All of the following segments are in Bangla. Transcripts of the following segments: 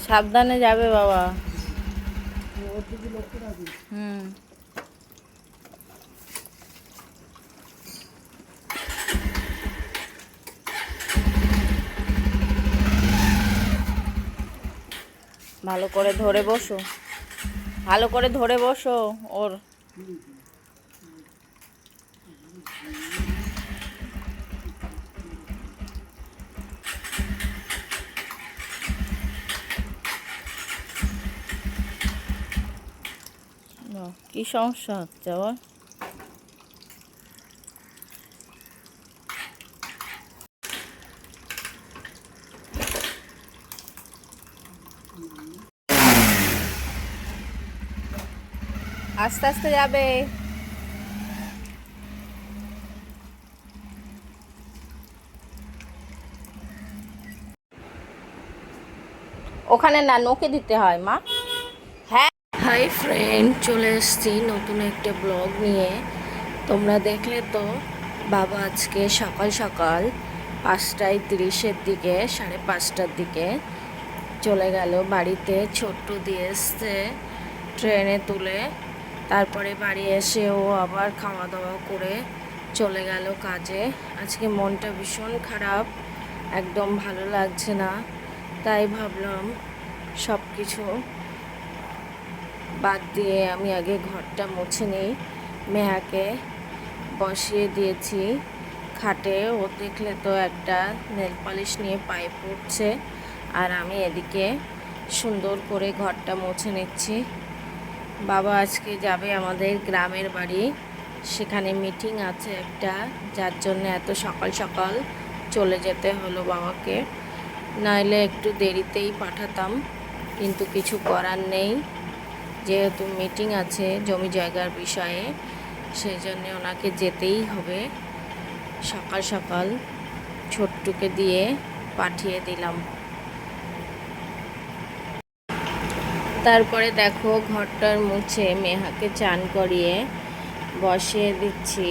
সাবধানে যাবে বাবা। হুম। ভালো করে ধরে বসো, ভালো করে ধরে বসো ওর। কি সমস্যা হচ্ছে আবার? আস্তে আস্তে যাবে। ওখানে না, নোকে দিতে হয় মা। হ্যাঁ। হাই ফ্রেন্ড, চলে এসেছি নতুন একটা ব্লগ নিয়ে। তোমরা দেখলে তো, বাবা আজকে সকাল সকাল 5:30 দিকে, 5:30টার দিকে চলে গেল বাড়িতে। ছোট্ট দিয়ে এসছে ট্রেনে তুলে। তারপরে বাড়ি এসে ও আবার খাওয়া দাওয়া করে চলে গেল কাজে। আজকে মনটা ভীষণ খারাপ, একদম ভালো লাগছে না। তাই ভাবলাম সব কিছু বাদ দিয়ে আমি আগে ঘরটা মুছে নিই। মেহাকে বসিয়ে দিয়েছি খাটে। ও দেখলে তো একটা নেল পালিশ নিয়ে পায়ে পড়ছে, আর আমি এদিকে সুন্দর করে ঘরটা মুছে নিচ্ছি। বাবা আজকে যাবে আমাদের গ্রামের বাড়ি, সেখানে মিটিং আছে একটা, যার জন্য এত সকাল সকাল চলে যেতে হলো বাবাকে। নাইলে একটু দেরিতেই পাঠাতাম, কিন্তু কিছু করার নেই। যেহেতু মিটিং আছে জমি জায়গার বিষয়ে, সেই জন্য ওনাকে যেতেই হবে। সকাল সকাল ছোট্টুকে দিয়ে পাঠিয়ে দিলাম। তারপরে দেখো ঘরটার মুছে মেহাকে চান করিয়ে বসিয়ে দিচ্ছি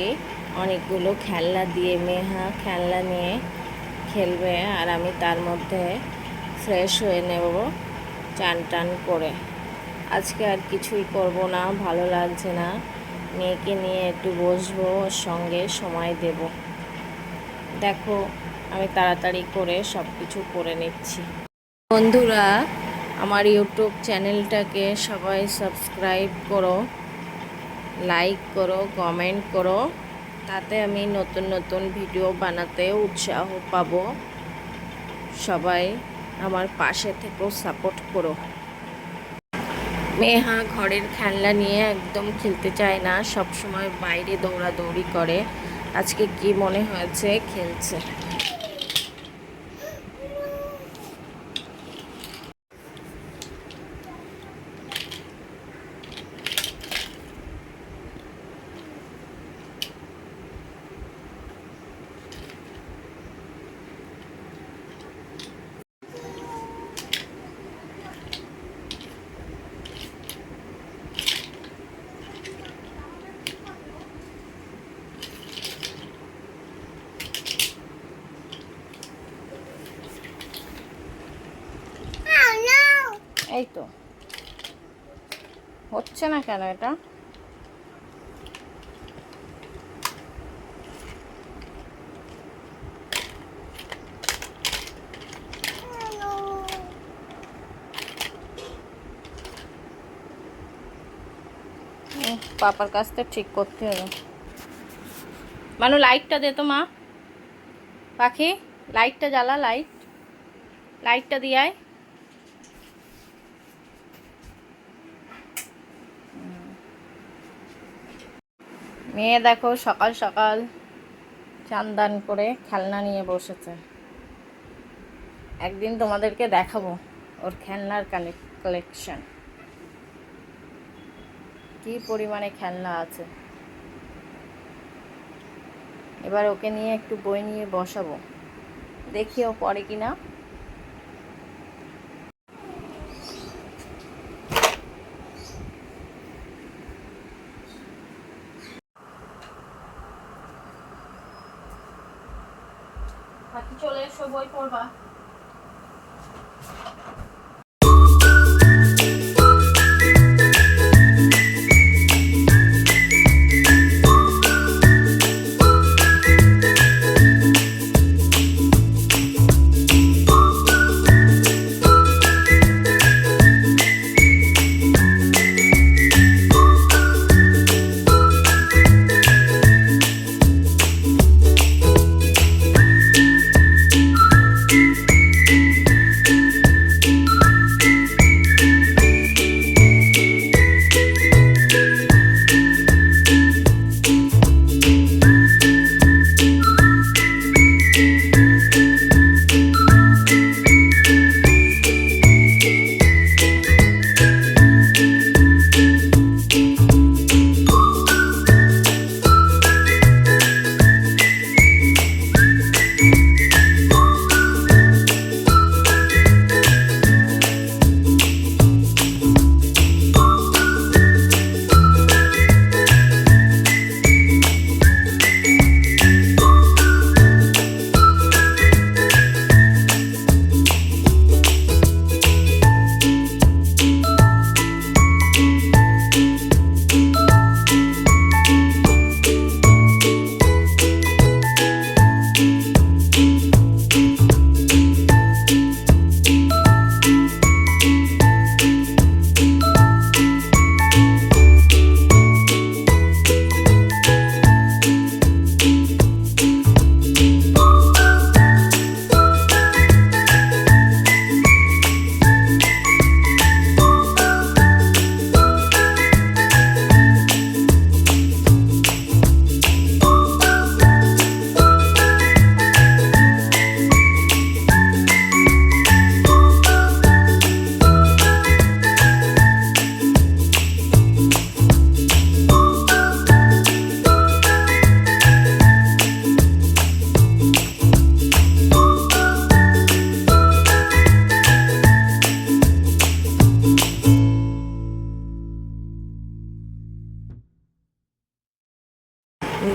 অনেকগুলো খেলনা দিয়ে। মেহা খেলনা নিয়ে খেলবে, আর আমি তার মধ্যে ফ্রেশ হয়ে নেব চান টান করে। আজকে আর কিছুই করব না, ভালো লাগছে না। মেয়েকে নিয়ে একটু বসবো, ওর সঙ্গে সময় দেব। দেখো আমি তাড়াতাড়ি করে সব কিছু করে নিচ্ছি। বন্ধুরা, আমার ইউটিউব চ্যানেলটাকে সবাই সাবস্ক্রাইব করো, লাইক করো, কমেন্ট করো, তাতে আমি নতুন নতুন ভিডিও বানাতে উৎসাহ পাবো। সবাই আমার পাশে থেকেও সাপোর্ট করো। মেহা ঘরের খেলনা নিয়ে একদম খেলতে চায় না, সব সময় বাইরে দৌড়াদৌড়ি করে। আজকে কি মনে হয়েছে খেলছে। এই তো হচ্ছে না কেন এটা? পাপার কাছ থেকে ঠিক করতে হবে। মানু লাইটটা দে তো মা। পাখি লাইটটা জ্বালা, লাইটটা দিয়ে আয়। মেয়ে দেখো সকাল সকাল চান দান করে খেলনা নিয়ে বসেছে। একদিন তোমাদেরকে দেখাবো ওর খেলনার কালেকশন, কি পরিমাণে খেলনা আছে। এবার ওকে নিয়ে একটু বই নিয়ে বসাবো, দেখি ও পড়ে কিনা। চলে এসো, বই পড়বা।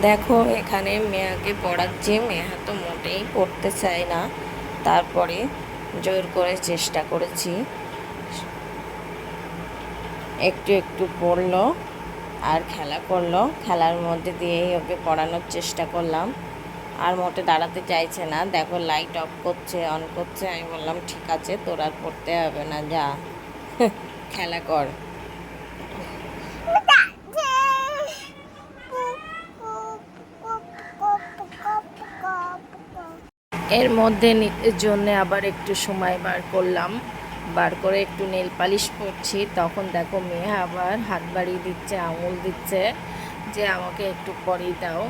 দেখো এখানে মেয়াকে পড়াচ্ছি, মেয়া তো মোটেই পড়তে চায় না, তারপরে জোর করে চেষ্টা করেছি, একটু একটু পড়লো আর খেলা করলো, খেলার মধ্যে দিয়েই ওকে পড়ানোর চেষ্টা করলাম। আর মোটে দাঁড়াতে চাইছে না, দেখো লাইট অফ করছে অন করছে। আমি বললাম ঠিক আছে, তোর আর পড়তে হবে না, যা খেলা কর। এর মধ্যে নিজের জন্য আবার একটু সময় বার করলাম, বার করে একটু নেল পালিশ করছি। তখন দেখো মেয়ে আবার হাত বাড়িয়ে দিচ্ছে, আঙুল দিচ্ছে যে আমাকে একটু পরিয়ে দাও।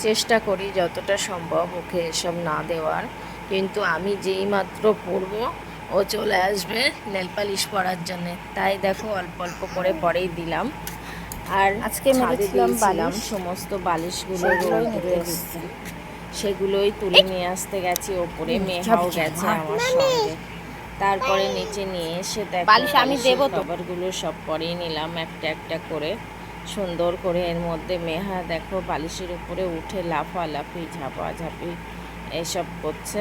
চেষ্টা করি যতটা সম্ভব ওকে এসব না দেওয়ার, কিন্তু আমি যেই মাত্র পরবো ও চলে আসবে নেল পালিশ পরার জন্যে। তাই দেখো অল্প অল্প করে পরেই দিলাম। আর আজকে মেরেছিলাম সমস্ত বালিশগুলো রোদ্দুরে দিচ্ছে, সেগুলোই তুলে নিয়ে আসতে গেছি ওপরে, মেহাও গেছে আমার সঙ্গে। তারপরে নিচে নিয়ে এসে দেখো আমি দেবো কভারগুলো সব পরেই নিলাম একটা একটা করে সুন্দর করে। এর মধ্যে মেহা দেখো বালিশের উপরে উঠে লাফালাফি ঝাপাঝাপি এসব করছে,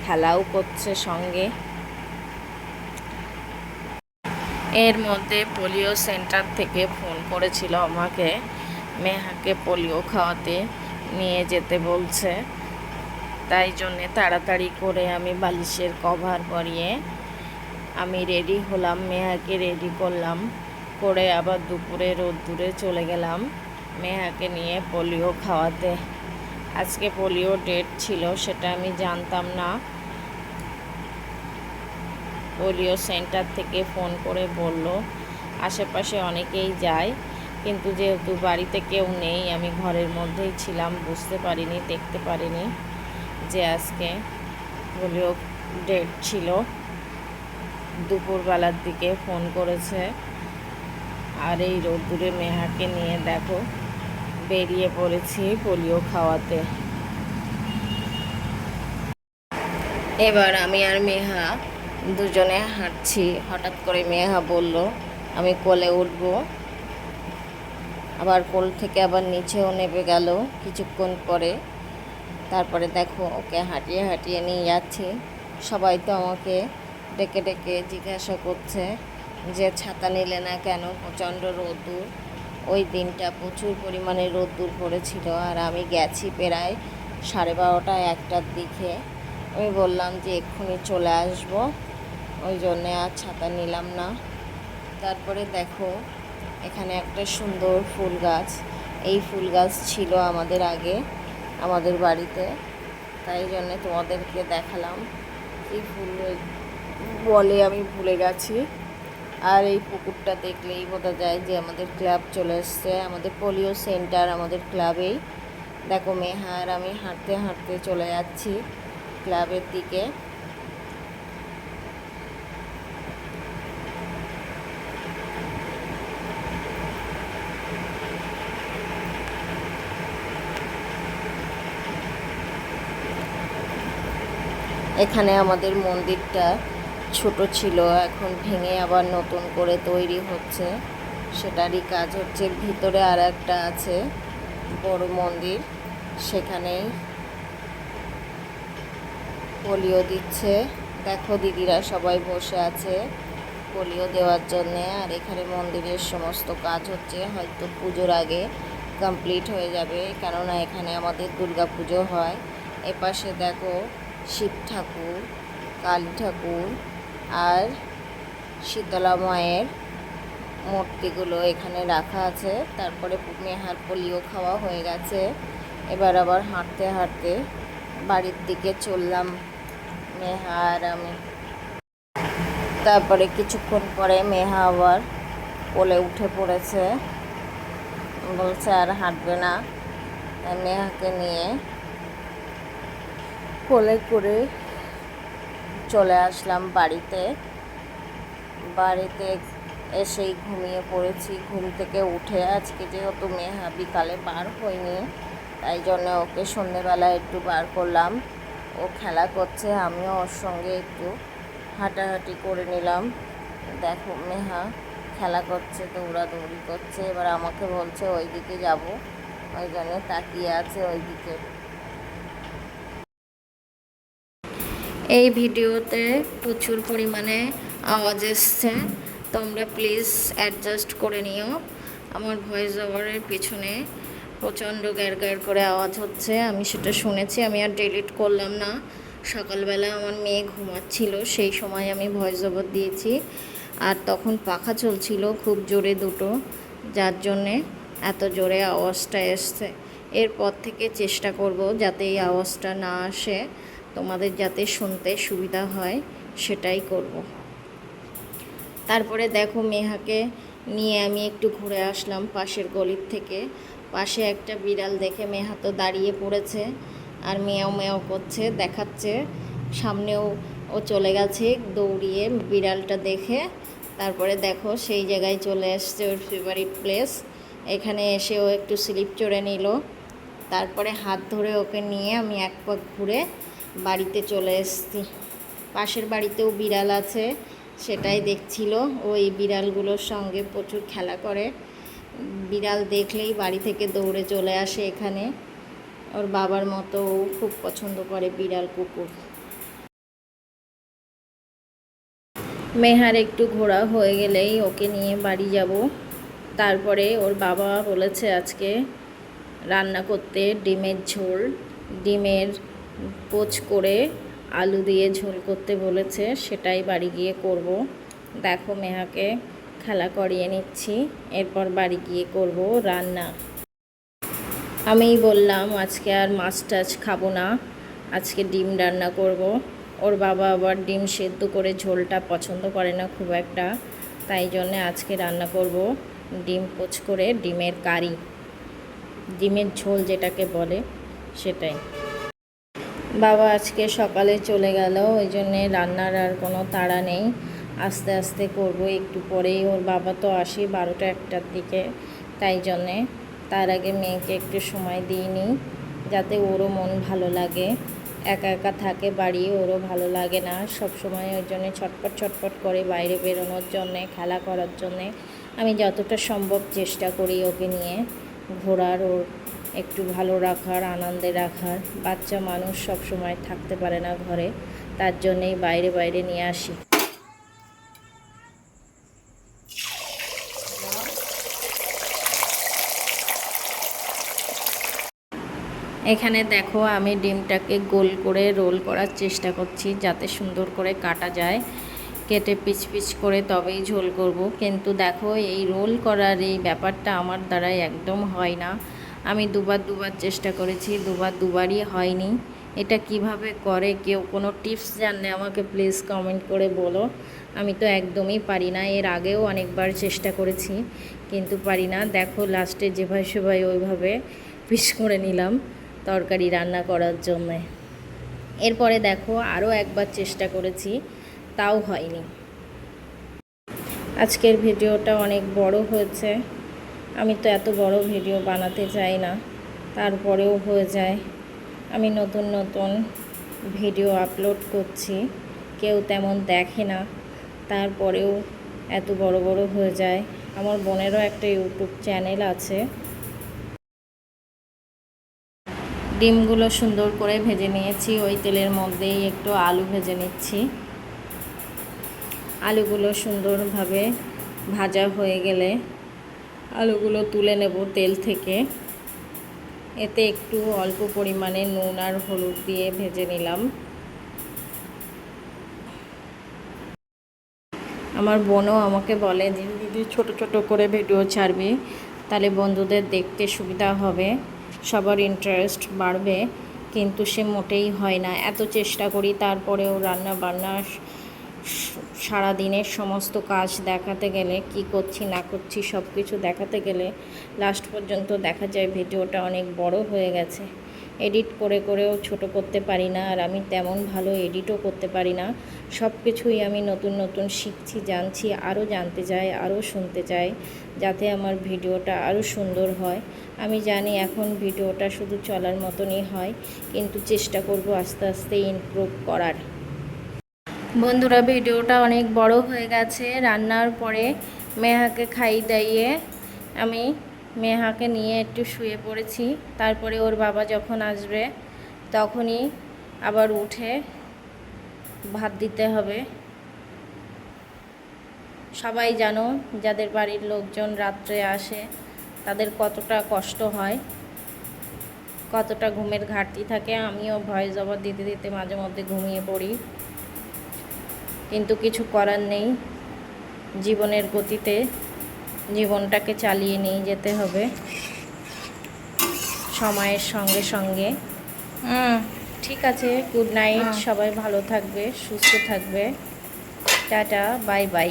খেলাও করছে সঙ্গে। এর মধ্যে পোলিও সেন্টার থেকে ফোন করেছিল আমাকে, মেহাকে পোলিও খাওয়াতে নিয়ে যেতে বলছে। তাই জন্যে তাড়াতাড়ি করে আমি বালিশের কভার পরিয়ে আমি রেডি হলাম, মেহাকে রেডি করলাম, করে আবার দুপুরে রোদ্দুরে চলে গেলাম মেহাকে নিয়ে পোলিও খাওয়াতে। আজকে পোলিও ডেট ছিল, সেটা আমি জানতাম না। পোলিও সেন্টার থেকে ফোন করে বলল আশেপাশে অনেকেই যায়, কিন্তু যেহেতু বাড়িতে কেউ নেই, আমি ঘরের মধ্যেই ছিলাম, বুঝতে পারিনি, দেখতে পারিনি যে আজকে পোলিও ডেট ছিল। দুপুরবেলার দিকে ফোন করেছে। আর এই রোদ্দুরে মেহাকে নিয়ে দেখো বেরিয়ে পড়েছি পোলিও খাওয়াতে। এবার আমি আর মেহা দুজনে হাঁটছি, হঠাৎ করে মেহা বলল আমি কোলে উঠব, আবার কোল থেকে আবার নিচেও নেমে গেল কিছুক্ষণ পরে। তারপরে দেখো ওকে হাঁটিয়ে হাঁটিয়ে নিয়ে যাচ্ছি। সবাই তো আমাকে ডেকে ডেকে জিজ্ঞাসা করছে যে ছাতা নিলে না কেন, প্রচণ্ড রোদ্দুর। ওই দিনটা প্রচুর পরিমাণে রোদ্দুর পড়েছিল, আর আমি গেছি প্রায় 12:30 1টার দিকে। আমি বললাম যে এক্ষুনি চলে আসব, ওই জন্যে আর ছাতা নিলাম না। তারপরে দেখো এখানে একটা সুন্দর ফুল গাছ, এই ফুল গাছ ছিল আমাদের আগে আমাদের বাড়িতে, তাই জন্যে তোমাদেরকে দেখালাম। এই ফুল বলে আমি ভুলে গেছি। আর এই পুকুরটা দেখলেই বোঝা যায় যে আমাদের ক্লাব চলে এসছে, আমাদের পোলিও সেন্টার আমাদের ক্লাবেই। দেখো মেহা আর আমি হাঁটতে হাঁটতে চলে যাচ্ছি ক্লাবের দিকে। এখানে আমাদের মন্দিরটা ছোট ছিল, এখন ভেঙে আবার নতুন করে তৈরি হচ্ছে, সেটারই কাজ হচ্ছে। ভিতরে আর একটা আছে বড় মন্দির, সেখানেই পোলিও দিচ্ছে। দেখো দিদিরা সবাই বসে আছে পোলিও দেওয়ার জন্যে। আর এখানে মন্দিরের সমস্ত কাজ হচ্ছে, হয়তো পুজোর আগে কমপ্লিট হয়ে যাবে, কেননা এখানে আমাদের দুর্গা পুজো হয়। এপাশে দেখো শিব ঠাকুর, কালী ঠাকুর আর শীতলা মায়ের মূর্তিগুলো এখানে রাখা আছে। তারপরে মেহার পোলিও খাওয়া হয়ে গেছে, এবার আবার হাঁটতে হাঁটতে বাড়ির দিকে চললাম মেহা আর আমি। তারপরে কিছুক্ষণ পরে মেহা আবার কোলে উঠে পড়েছে, বলছে আর হাঁটবে না। মেহাকে নিয়ে কোলে করে চলে আসলাম বাড়িতে। এসেই ঘুমিয়ে পড়েছি। ঘুম থেকে উঠে আজকে যেহেতু মেহা বিকালে বার হয়নি, তাই জন্য ওকে সন্ধেবেলায় একটু বার করলাম। ও খেলা করছে, আমিও ওর সঙ্গে একটু হাঁটাহাঁটি করে নিলাম। দেখো মেহা খেলা করছে, দৌড়াদৌড়ি করছে। এবার আমাকে বলছে ওই দিকে যাব, ওই জন্য তাকিয়ে আছে ওইদিকে। এই ভিডিওতে প্রচুর পরিমাণে আওয়াজ এসছে, তোমরা প্লিজ অ্যাডজাস্ট করে নিও। আমার ভয়েস ওভারের পিছনে প্রচণ্ড গ্যার গ্যার করে আওয়াজ হচ্ছে, আমি সেটা শুনেছি। আমি আর ডিলিট করলাম না। সকালবেলা আমার মেয়ে ঘুমাচ্ছিল, সেই সময় আমি ভয়েস ওভার দিয়েছি। আর তখন পাখা চলছিল খুব জোরে দুটো, যার জন্যে এত জোরে আওয়াজটা এসছে। এরপর থেকে চেষ্টা করব যাতে এই আওয়াজটা না আসে, তোমাদের যাতে শুনতে সুবিধা হয় সেটাই করব। তারপরে দেখো মেহাকে নিয়ে আমি একটু ঘুরে আসলাম পাশের গলির থেকে। পাশে একটা বিড়াল দেখে মেহা তো দাঁড়িয়ে পড়েছে আর মেয়াও মেয়াও করছে, দেখাচ্ছে। সামনেও ও চলে গেছে দৌড়িয়ে বিড়ালটা দেখে। তারপরে দেখো সেই জায়গায় চলে আসছে ওর ফেভারিট প্লেস। এখানে এসে ও একটু স্লিপ চড়ে নিল। তারপরে হাত ধরে ওকে নিয়ে আমি এক পাক ঘুরে বাড়িতে চলে এসেছি। পাশের বাড়িতেও বিড়াল আছে, সেটাই দেখছিল। ও এই বিড়ালগুলোর সঙ্গে প্রচুর খেলা করে। বিড়াল দেখলেই বাড়ি থেকে দৌড়ে চলে আসে এখানে। ওর বাবার মতো ও খুব পছন্দ করে বিড়াল কুকুর। মেহার একটু ঘোরা হয়ে গেলেই ওকে নিয়ে বাড়ি যাব। তারপরে ওর বাবা বলেছে আজকে রান্না করতে ডিমের ঝোল, ডিমের পোচ করে আলু দিয়ে ঝোল করতে বলেছে, সেটাই বাড়ি গিয়ে করব। দেখো মেহাকে খেলা করিয়ে নিচ্ছি, এরপর বাড়ি গিয়ে করব রান্না। আমিই বললাম আজকে আর মাছ টাছ খাবো না, আজকে ডিম রান্না করব। ওর বাবা আবার ডিম সেদ্ধ করে ঝোলটা পছন্দ করে না খুব একটা, তাই জন্যে আজকে রান্না করব ডিম পোচ করে ডিমের কারি, ডিমের ঝোল যেটাকে বলে সেটাই। বাবা আজকে সকালে চলে গেল, ওই জন্যে রান্নার আর কোনো তাড়া নেই, আস্তে আস্তে করব একটু পরেই। ওর বাবা তো আসে 12টা 1টার দিকে, তাই জন্যে তার আগে মেয়েকে একটু সময় দিইনি, যাতে ওরও মন ভালো লাগে। একা একা থাকে বাড়ি, ওরও ভালো লাগে না সব সময়, ওই জন্যে ছটপট ছটপট করে বাইরে বেরোনোর জন্যে, খেলা করার জন্যে। আমি যতটা সম্ভব চেষ্টা করি ওকে নিয়ে ঘোরার, ওর একটু ভালো রাখার, আনন্দে রাখার। বাচ্চা মানুষ সব সময় থাকতে পারে না ঘরে, তার জন্যেই বাইরে বাইরে নিয়ে আসি। এখানে দেখো আমি ডিমটাকে গোল করে রোল করার চেষ্টা করছি, যাতে সুন্দর করে কাটা যায়, কেটে পিচ পিচ করে তবেই ঝোল করব। কিন্তু দেখো এই রোল করার এই ব্যাপারটা আমার দ্বারাই একদম হয় না। আমি দুবার চেষ্টা করেছি, দুবারই হয়নি। এটা কিভাবে করে, কেউ কোনো টিপস জানলে আমাকে প্লিজ কমেন্ট করে বলো। আমি তো একদমই পারি না, এর আগেও অনেকবার চেষ্টা করেছি কিন্তু পারি না। দেখো লাস্টে যেভাবে সেভাবে ওইভাবে পিস করে নিলাম তরকারি রান্না করার জন্যে। এরপরে দেখো আরও একবার চেষ্টা করেছি, তাও হয়নি। আজকের ভিডিওটা অনেক বড় হয়েছে, আমি তো এত বড় ভিডিও বানাতে চাই না, তারপরেও হয়ে যায়। আমি নতুন নতুন ভিডিও আপলোড করছি, কেউ তেমন দেখে না, তারপরেও এত বড় বড় হয়ে যায়। আমার বোনেরও একটা ইউটিউব চ্যানেল আছে। ডিমগুলো সুন্দর করে ভেজে নিয়েছি, ওই তেলের মধ্যেই একটু আলু ভেজে নিচ্ছি। আলুগুলো সুন্দরভাবে ভাজা হয়ে গেলে আলুগুলো তুলে নেব তেল থেকে। এতে একটু অল্প পরিমাণে নুন আর হলুদ দিয়ে ভেজে নিলাম। আমার বোনও আমাকে বলে যে দিদি ছোট ছোট করে ভিডিও ছাড়বি, তাহলে বন্ধুদের দেখতে সুবিধা হবে, সবার ইন্টারেস্ট বাড়বে। কিন্তু সে মোটেই হয় না, এত চেষ্টা করি তারপরেও রান্না বান্না সারা দিনের সমস্ত কাজ দেখাতে গেলে, কি করছি না করছি সব কিছু দেখাতে গেলে লাস্ট পর্যন্ত দেখা যায় ভিডিওটা অনেক বড় হয়ে গেছে। এডিট করে করেও ছোট করতে পারি না, আর আমি তেমন ভালো এডিটও করতে পারি না। সব কিছুই আমি নতুন নতুন শিখছি, জানছি, আরও জানতে চাই, আরও শুনতে চাই, যাতে আমার ভিডিওটা আরও সুন্দর হয়। আমি জানি এখন ভিডিওটা শুধু চলার মতনই হয়, কিন্তু চেষ্টা করব আস্তে আস্তে ইমপ্রুভ করার। বন্ধুরা ভিডিওটা অনেক বড় হয়ে গেছে। রান্নার পরে মেহাকে খাইয়ে দাইয়ে আমি মেহাকে নিয়ে একটু শুয়ে পড়েছি। তারপরে ওর বাবা যখন আসবে তখনই আবার উঠে ভাত দিতে হবে। সবাই জানো যাদের বাড়ির লোকজন রাত্রে আসে তাদের কতটা কষ্ট হয়, কতটা ঘুমের ঘাটতি থাকে। আমিও ভয়েস ওভার দিতে দিতে মাঝে মধ্যে ঘুমিয়ে পড়ি, কিন্তু কিছু করার নেই। জীবনের গতিতে জীবনটাকে চালিয়ে নিয়ে যেতে হবে সময়ের সঙ্গে সঙ্গে। ঠিক আছে, গুড নাইট। সবাই ভালো থাকবে, সুস্থ থাকবে। Tata, bye bye.